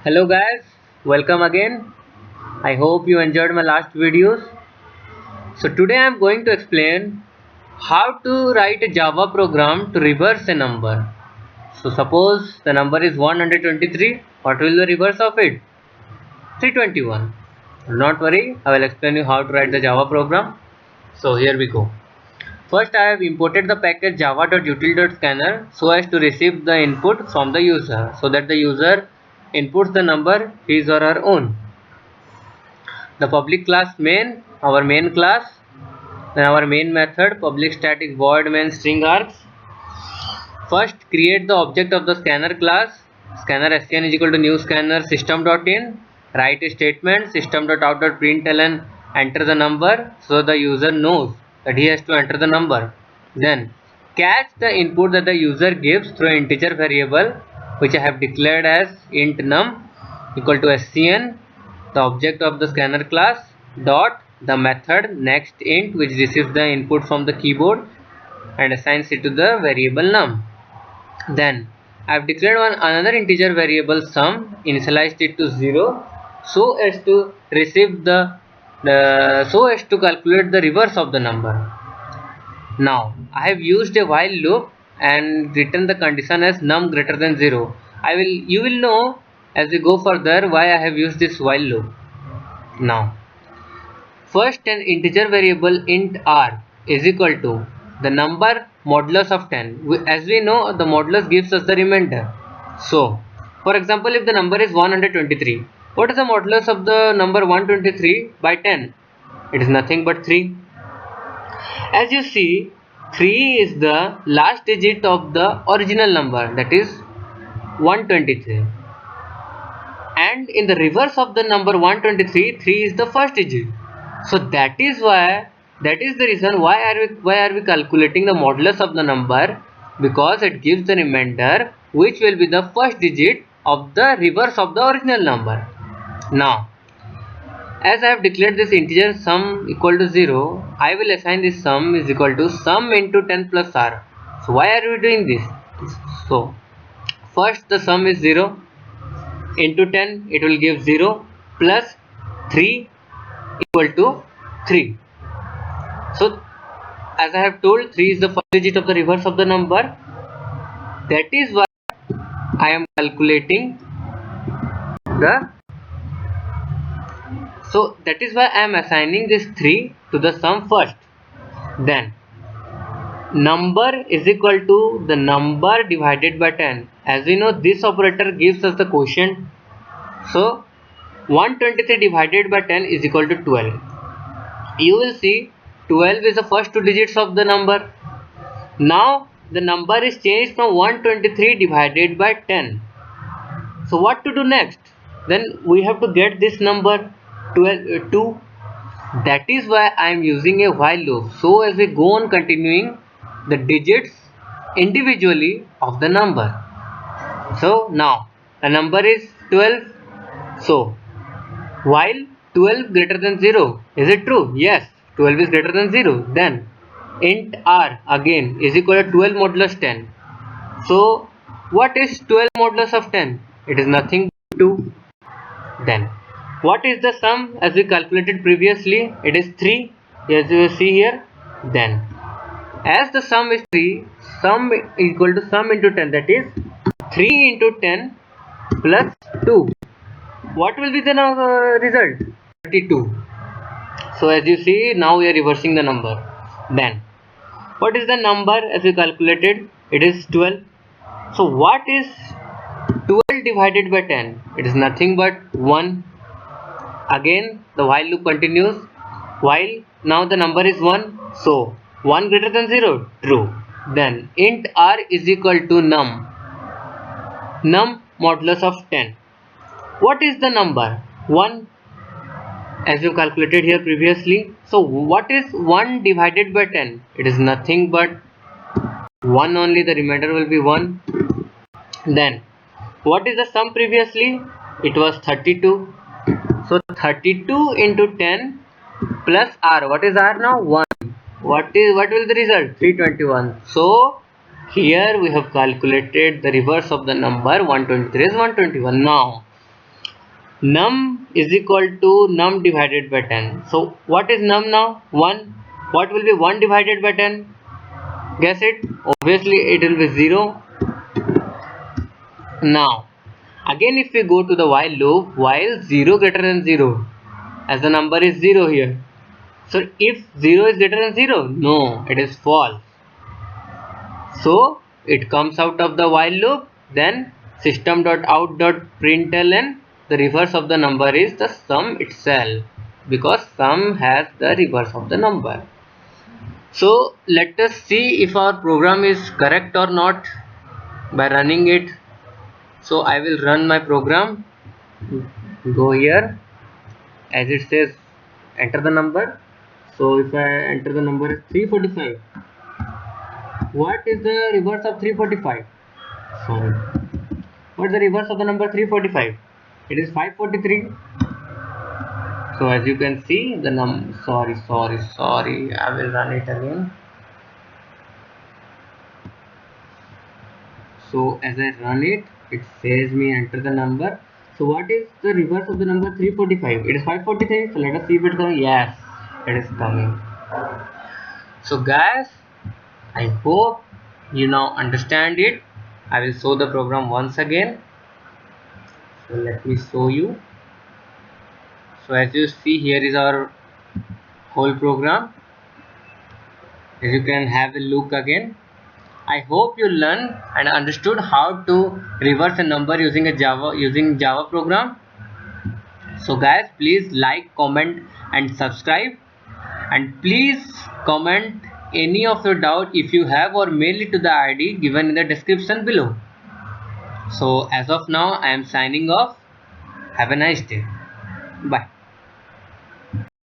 Hello guys, welcome again. I hope you enjoyed my last videos. So today I am going to explain how to write a Java program to reverse a number. So suppose the number is 123, what will the reverse of it? 321. Do not worry, I will explain you how to write the Java program. So here we go. First I have imported the package java.util.scanner so as to receive the input from the user so that the user inputs the number his or her own. The public class main, our main class, then our main method public static void main string args. First create the object of the scanner class, scanner scn is equal to new scanner system.in, write a statement system.out.println, enter the number so the user knows that he has to enter the number. Then catch the input that the user gives through an integer variable which I have declared as int num equal to scn, the object of the scanner class, dot the method next int which receives the input from the keyboard and assigns it to the variable num. Then I have declared another integer variable sum, initialized it to 0 so as to receive so as to calculate the reverse of the number. Now I have used a while loop and written the condition as num greater than 0. You will know as we go further why I have used this while loop. Now first an integer variable int r is equal to the number modulus of 10. As we know, the modulus gives us the remainder. So for example, if the number is 123, what is the modulus of the number 123 by 10? It is nothing but 3. As you see, 3 is the last digit of the original number, that is 123, and in the reverse of the number 123, 3 is the first digit. So that is the reason why are we calculating the modulus of the number, because it gives the remainder which will be the first digit of the reverse of the original number. Now as I have declared this integer sum equal to 0, I will assign this sum is equal to sum into 10 plus r. So why are we doing this? So first the sum is 0 into 10, it will give 0 plus 3 equal to 3. So as I have told, 3 is the first digit of the reverse of the number. That is why I am calculating that is why I am assigning this 3 to the sum first. Then number is equal to the number divided by 10. As we know, this operator gives us the quotient. So 123 divided by 10 is equal to 12. You will see 12 is the first two digits of the number. Now the number is changed from 123 divided by 10. So what to do next? Then we have to get this number 2. That is why I am using a while loop. So as we go on continuing the digits individually of the number. So now the number is 12. So while 12 greater than 0, is it true? Yes, 12 is greater than 0. Then int r again is equal to 12 modulus 10. So what is 12 modulus of 10? It is nothing but 2. Then what is the sum as we calculated previously? It is 3, as you see here. Then as the sum is 3, sum equal to sum into 10, that is 3 into 10 plus 2. What will be the result? 32. So as you see, now we are reversing the number. Then what is the number as we calculated? It is 12. So what is 12 divided by 10? It is nothing but 1. Again the while loop continues. While now the number is 1, so 1 greater than 0, true. Then int r is equal to num modulus of 10. What is the number? 1, as you calculated here previously. So what is 1 divided by 10? It is nothing but 1 only, the remainder will be 1. Then what is the sum previously? It was 32. So 32 into 10 plus r. What is r now? 1. What will the result? 321. So here we have calculated the reverse of the number 123 is 121. Now Num is equal to num divided by 10. So what is num now? 1. What will be 1 divided by 10? Guess it. Obviously it will be 0. Now again if we go to the while loop, while 0 greater than 0, as the number is 0 here. So if 0 is greater than 0, no, it is false. So it comes out of the while loop, then system.out.println, the reverse of the number is the sum itself, because sum has the reverse of the number. So let us see if our program is correct or not by running it. So I will run my program. Go here, as it says enter the number. So if I enter the number is 345, what is the reverse of 345? Sorry, what's the reverse of the number 345? It is 543. So as you can see the sorry, I will run it again. So as I run it, it says me enter the number. So what is the reverse of the number 345? It is 543. So let us see if it is coming. Yes, it is coming. So guys, I hope you now understand it. I will show the program once again. So let me show you. So as you see, here is our whole program. As you can have a look again. I hope you learned and understood how to reverse a number using Java program. So guys, please like, comment and subscribe, and please comment any of your doubt if you have, or mail it to the ID given in the description below. So as of now I am signing off. Have a nice day. Bye.